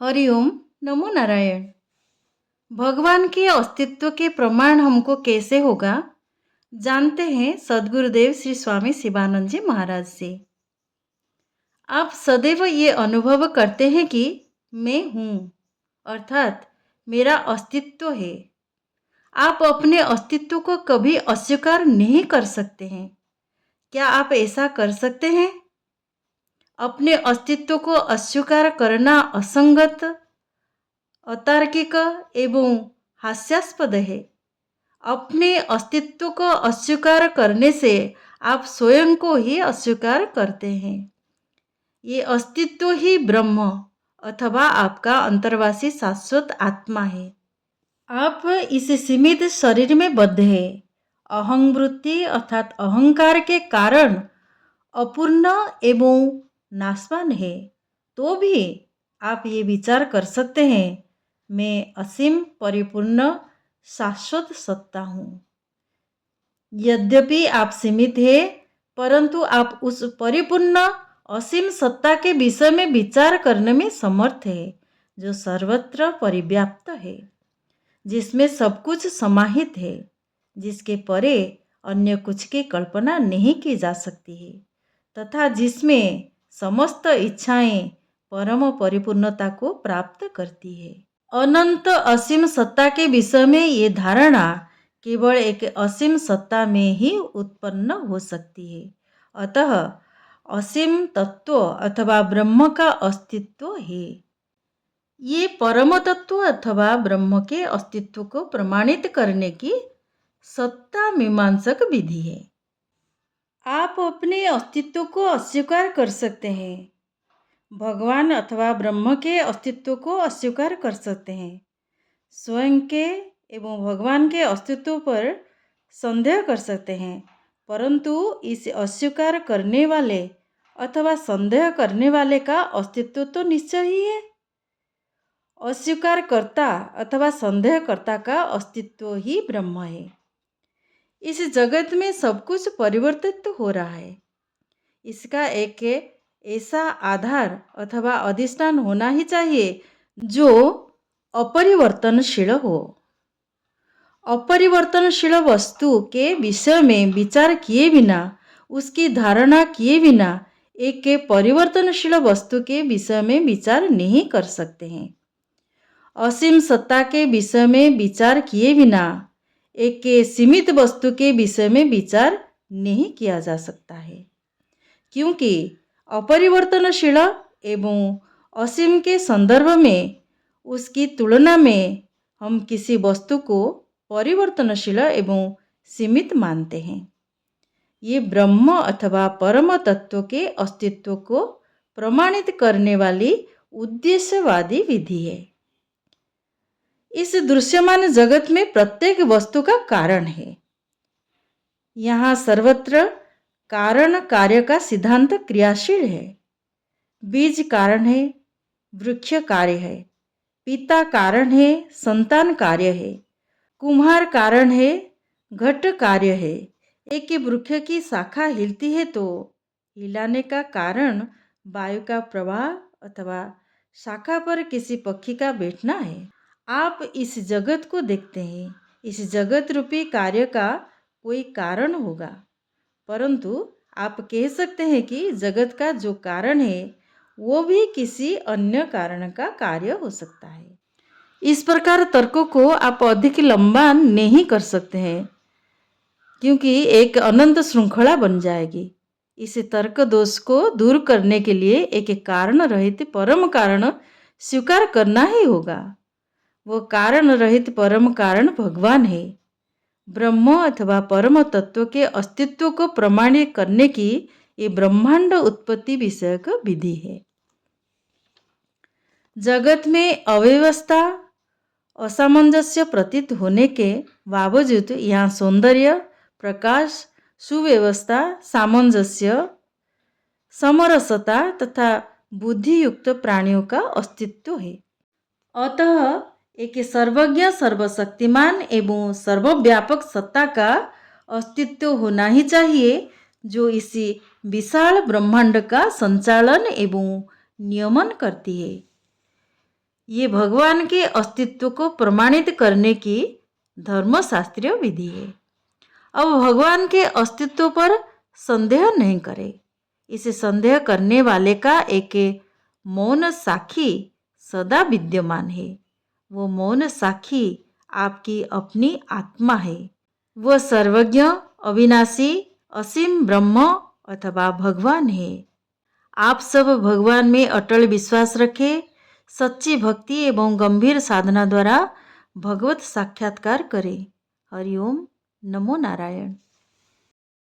हरिओम। नमो नारायण। भगवान के अस्तित्व के प्रमाण हमको कैसे होगा, जानते हैं सद्गुरुदेव श्री स्वामी शिवानंद जी महाराज से। आप सदैव ये अनुभव करते हैं कि मैं हूँ, अर्थात मेरा अस्तित्व है। आप अपने अस्तित्व को कभी अस्वीकार नहीं कर सकते हैं। क्या आप ऐसा कर सकते हैं? अपने अस्तित्व को अस्वीकार करना असंगत, अतार्किक एवं हास्यास्पद है। अपने अस्तित्व को अस्वीकार करने से आप स्वयं को ही अस्वीकार करते हैं। ये अस्तित्व ही ब्रह्म अथवा आपका अंतर्वासी शाश्वत आत्मा है। आप इस सीमित शरीर में बद्ध है। अहंवृत्ति अर्थात अहंकार के कारण अपूर्ण एवं नाशवान है। तो भी आप ये विचार कर सकते हैं, मैं असीम परिपूर्ण शाश्वत सत्ता हूँ। यद्यपि आप सीमित है, परंतु आप उस परिपूर्ण असीम सत्ता के विषय में विचार करने में समर्थ है, जो सर्वत्र परिव्याप्त है, जिसमें सब कुछ समाहित है, जिसके परे अन्य कुछ की कल्पना नहीं की जा सकती है, तथा जिसमें समस्त इच्छाएं परम परिपूर्णता को प्राप्त करती है। अनंत असीम सत्ता के विषय में ये धारणा केवल एक असीम सत्ता में ही उत्पन्न हो सकती है। अतः असीम तत्व अथवा ब्रह्म का अस्तित्व है। ये परम तत्व अथवा ब्रह्म के अस्तित्व को प्रमाणित करने की सत्ता मीमांसक विधि है। आप अपने अस्तित्व को अस्वीकार कर सकते हैं। भगवान अथवा ब्रह्म के अस्तित्व को अस्वीकार कर सकते हैं। स्वयं के एवं भगवान के अस्तित्व पर संदेह कर सकते हैं, परंतु इस अस्वीकार करने वाले अथवा संदेह करने वाले का अस्तित्व तो निश्चय ही है। अस्वीकारकर्ता अथवा संदेहकर्ता का अस्तित्व ही ब्रह्म है। इस जगत में सब कुछ परिवर्तित हो रहा है। इसका एक ऐसा आधार अथवा अधिष्ठान होना ही चाहिए जो अपरिवर्तनशील हो। अपरिवर्तनशील वस्तु के विषय में विचार किए बिना, उसकी धारणा किए बिना एक परिवर्तनशील वस्तु के विषय में विचार नहीं कर सकते हैं। असीम सत्ता के विषय में विचार किए बिना एक सीमित वस्तु के विषय में विचार नहीं किया जा सकता है, क्योंकि अपरिवर्तनशील एवं असीम के संदर्भ में उसकी तुलना में हम किसी वस्तु को परिवर्तनशील एवं सीमित मानते हैं। ये ब्रह्म अथवा परम तत्व के अस्तित्व को प्रमाणित करने वाली उद्देश्यवादी विधि है। इस दृश्यमान जगत में प्रत्येक वस्तु का कारण है। यहाँ सर्वत्र कारण कार्य का सिद्धांत क्रियाशील है। बीज कारण है, वृक्ष कार्य है, पिता कारण है, संतान कार्य है, कुम्हार कारण है, घट कार्य है। एक वृक्ष की शाखा हिलती है तो हिलाने का कारण वायु का प्रवाह अथवा शाखा पर किसी पक्षी का बैठना है। आप इस जगत को देखते हैं, इस जगत रूपी कार्य का कोई कारण होगा, परंतु आप कह सकते हैं कि जगत का जो कारण है वो भी किसी अन्य कारण का कार्य हो सकता है। इस प्रकार तर्कों को आप अधिक लंबा नहीं कर सकते हैं, क्योंकि एक अनंत श्रृंखला बन जाएगी। इस तर्क दोष को दूर करने के लिए एक कारण रहित परम कारण स्वीकार करना ही होगा। वो कारण रहित परम कारण भगवान है। ब्रह्म अथवा परम तत्व के अस्तित्व को प्रमाणित करने की ये ब्रह्मांड उत्पत्ति विषयक विधि है। जगत में अव्यवस्था असामंजस्य प्रतीत होने के बावजूद यहाँ सौंदर्य, प्रकाश, सुव्यवस्था, सामंजस्य, समरसता तथा बुद्धियुक्त प्राणियों का अस्तित्व है। अतः एक सर्वज्ञ, सर्वशक्तिमान एवं सर्वव्यापक सत्ता का अस्तित्व होना ही चाहिए, जो इसी विशाल ब्रह्मांड का संचालन एवं नियमन करती है। ये भगवान के अस्तित्व को प्रमाणित करने की धर्मशास्त्रीय विधि है। अब भगवान के अस्तित्व पर संदेह नहीं करें। इसे संदेह करने वाले का एक मौन साक्षी सदा विद्यमान है। वो मौन साक्षी आपकी अपनी आत्मा है। वो सर्वज्ञ, अविनाशी, असीम ब्रह्म अथवा भगवान है। आप सब भगवान में अटल विश्वास रखें, सच्ची भक्ति एवं गंभीर साधना द्वारा भगवत साक्षात्कार करें। हरिओम, नमो नारायण।